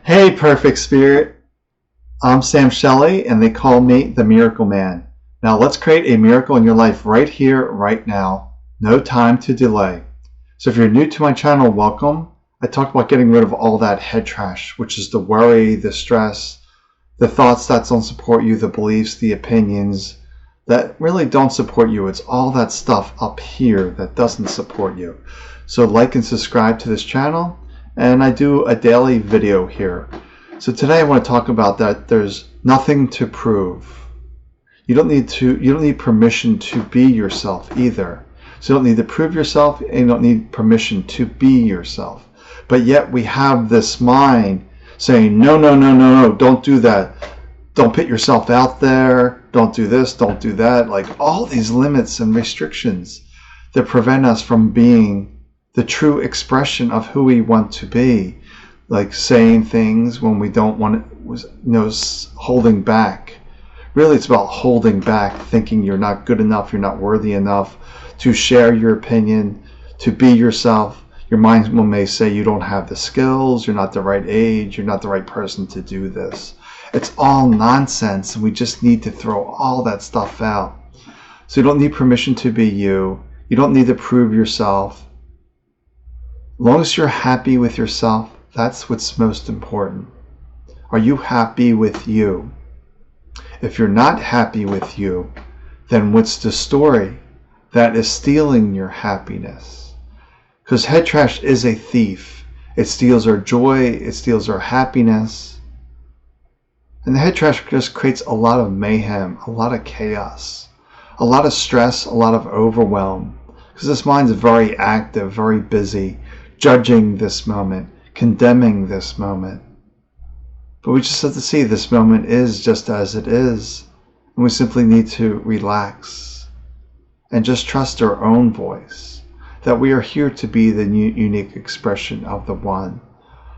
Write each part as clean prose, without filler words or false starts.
Hey, perfect spirit. I'm Sam Shelley, and they call me the Miracle Man. Now, let's create a miracle in your life right here, right now. No time to delay. So, if you're new to my channel, welcome. I talk about getting rid of all that head trash, which is the worry, the stress, the thoughts that don't support you, the beliefs, the opinions that really don't support you. It's all that stuff up here that doesn't support you. So, like and subscribe to this channel. And I do a daily video here. So today I want to talk about that there's nothing to prove. You don't need permission to be yourself either. So you don't need to prove yourself, and you don't need permission to be yourself. But yet we have this mind saying, no, no, no, no, no, don't do that. Don't put yourself out there. Don't do this, don't do that. Like all these limits and restrictions that prevent us from being the true expression of who we want to be, like saying things when we don't want it, holding back. Really, it's about holding back, thinking you're not good enough, you're not worthy enough to share your opinion, to be yourself. Your mind may say you don't have the skills, you're not the right age, you're not the right person to do this. It's all nonsense, and we just need to throw all that stuff out. So you don't need permission to be you. You don't need to prove yourself. As long as you're happy with yourself, that's what's most important. Are you happy with you? If you're not happy with you, then what's the story that is stealing your happiness? Because head trash is a thief. It steals our joy, it steals our happiness. And the head trash just creates a lot of mayhem, a lot of chaos, a lot of stress, a lot of overwhelm. Because this mind is very active, very busy, judging this moment, condemning this moment. But we just have to see this moment is just as it is. And we simply need to relax and just trust our own voice, that we are here to be the unique expression of the One.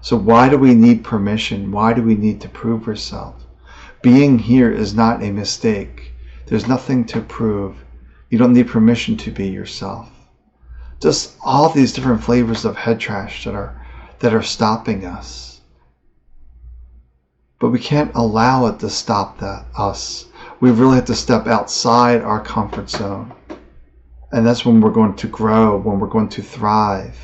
So why do we need permission? Why do we need to prove ourselves? Being here is not a mistake. There's nothing to prove. You don't need permission to be yourself. Just all these different flavors of head trash that are stopping us. But we can't allow it to stop us. We really have to step outside our comfort zone. And that's when we're going to grow, when we're going to thrive.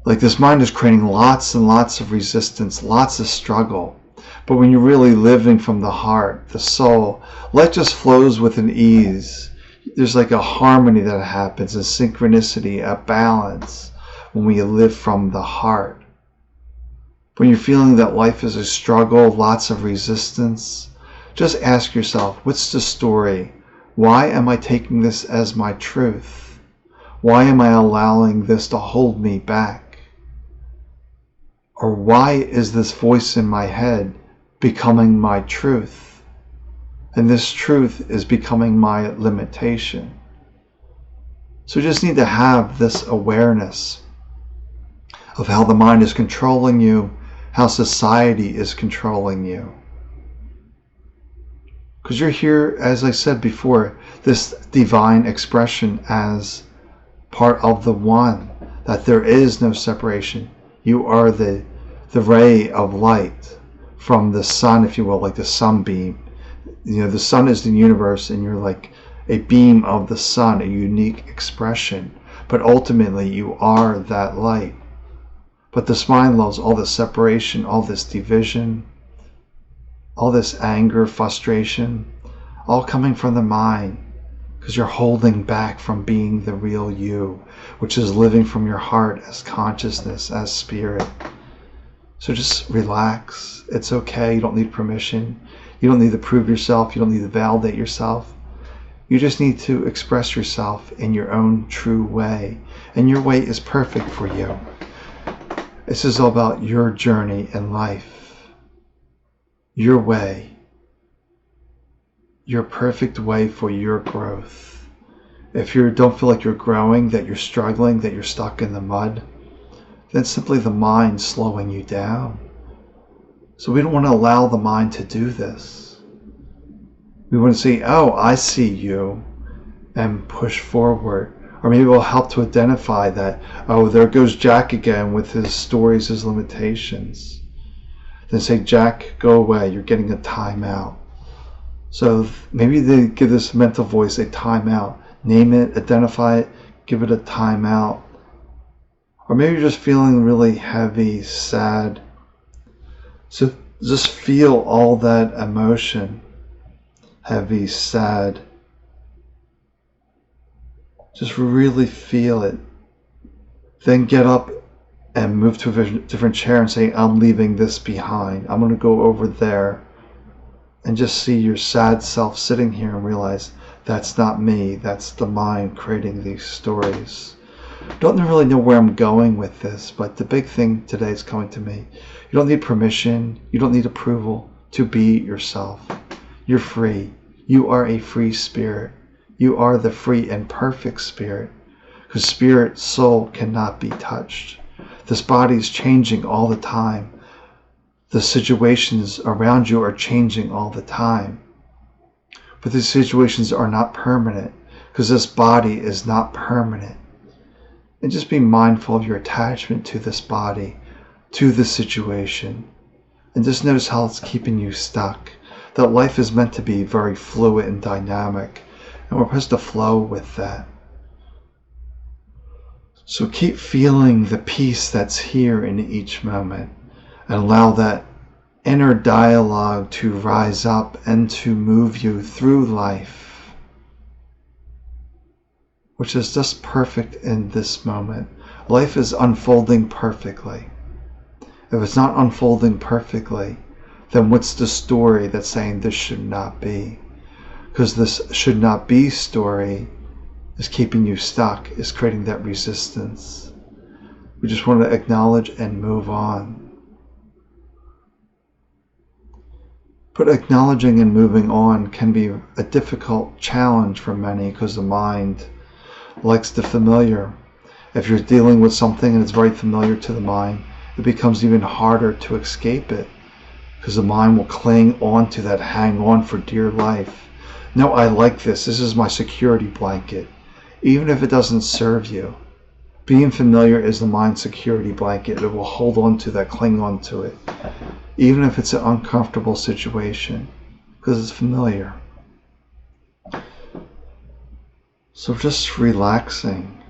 Like this mind is creating lots and lots of resistance, lots of struggle. But when you're really living from the heart, the soul, life just flows with an ease. There's like a harmony that happens, a synchronicity, a balance when we live from the heart. When you're feeling that life is a struggle, lots of resistance, just ask yourself, what's the story? Why am I taking this as my truth? Why am I allowing this to hold me back? Or why is this voice in my head becoming my truth? And this truth is becoming my limitation. So we just need to have this awareness of how the mind is controlling you, how society is controlling you. Because you're here, as I said before, this divine expression as part of the One, that there is no separation. You are the ray of light from the sun, if you will, like the sunbeam. You know, the sun is the universe, and you're like a beam of the sun, a unique expression. But ultimately, you are that light. But this mind loves all this separation, all this division, all this anger, frustration, all coming from the mind, because you're holding back from being the real you, which is living from your heart as consciousness, as spirit. So just relax. It's okay. You don't need permission. You don't need to prove yourself. You don't need to validate yourself. You just need to express yourself in your own true way. And your way is perfect for you. This is all about your journey in life. Your way. Your perfect way for your growth. If you don't feel like you're growing, that you're struggling, that you're stuck in the mud, then simply the mind slowing you down. So we don't want to allow the mind to do this. We want to say, oh, I see you, and push forward. Or maybe we'll help to identify that, oh, there goes Jack again with his stories, his limitations. then say, Jack, go away, you're getting a timeout. So maybe they give this mental voice a timeout. Name it, identify it, give it a timeout. Or maybe you're just feeling really heavy, sad. So just feel all that emotion. Heavy, sad. Just really feel it. Then get up and move to a different chair and say, I'm leaving this behind. I'm going to go over there. And just see your sad self sitting here and realize that's not me. That's the mind creating these stories. Don't really know where I'm going with this, but the big thing today is coming to me. You don't need permission. You don't need approval to be yourself. You're free. You are a free spirit. You are the free and perfect spirit, because spirit, soul cannot be touched. This body is changing all the time. The situations around you are changing all the time. But these situations are not permanent, because this body is not permanent. And just be mindful of your attachment to this body, to this situation. And just notice how it's keeping you stuck. That life is meant to be very fluid and dynamic. And we're supposed to flow with that. So keep feeling the peace that's here in each moment. And allow that inner dialogue to rise up and to move you through life, which is just perfect in this moment. Life is unfolding perfectly. If it's not unfolding perfectly, then what's the story that's saying this should not be? Because this should not be story is keeping you stuck, is creating that resistance. We just want to acknowledge and move on. But acknowledging and moving on can be a difficult challenge for many, because the mind likes the familiar. If you're dealing with something and it's very familiar to the mind, it becomes even harder to escape it, because the mind will cling on to that, hang on for dear life. No, I like this. This is my security blanket. Even if it doesn't serve you, being familiar is the mind's security blanket. It will hold on to that, cling on to it, even if it's an uncomfortable situation, because it's familiar. So just relaxing.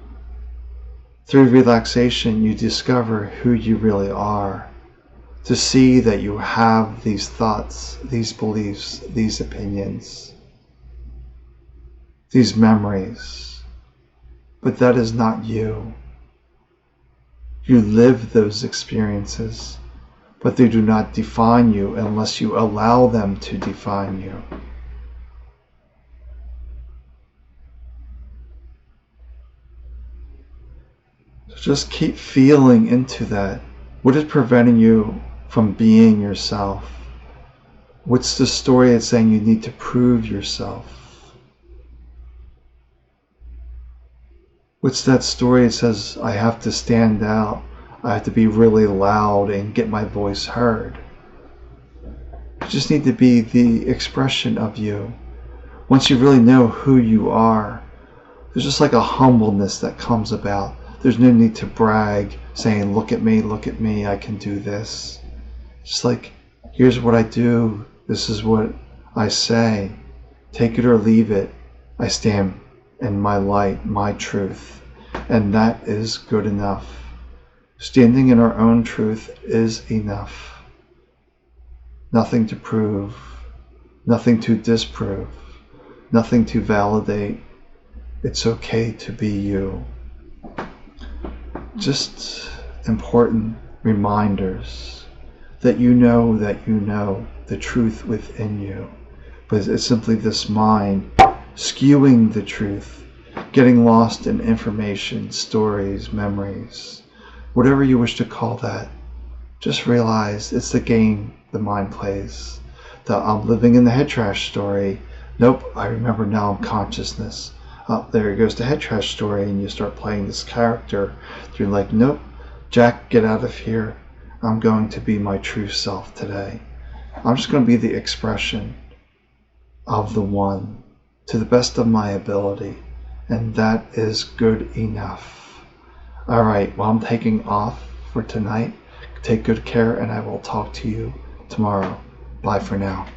Through relaxation, you discover who you really are. To see that you have these thoughts, these beliefs, these opinions, these memories. But that is not you. You live those experiences, but they do not define you unless you allow them to define you. So just keep feeling into that. What is preventing you from being yourself? What's the story that's saying you need to prove yourself? What's that story that says I have to stand out, I have to be really loud and get my voice heard? You just need to be the expression of you. Once you really know who you are, there's just like a humbleness that comes about. There's no need to brag, saying, look at me, I can do this. Just like, here's what I do, this is what I say. Take it or leave it. I stand in my light, my truth, and that is good enough. Standing in our own truth is enough. Nothing to prove, nothing to disprove, nothing to validate. It's okay to be you. Just important reminders that you know the truth within you. But it's simply this mind skewing the truth, getting lost in information, stories, memories, whatever you wish to call that. Just realize it's the game the mind plays. The I'm living in the head trash story. Nope, I remember now I'm consciousness. Oh, there goes the head trash story, and you start playing this character. You're like, nope, Jack, get out of here. I'm going to be my true self today. I'm just going to be the expression of the one to the best of my ability, and that is good enough. All right, well, I'm taking off for tonight. Take good care, and I will talk to you tomorrow. Bye for now.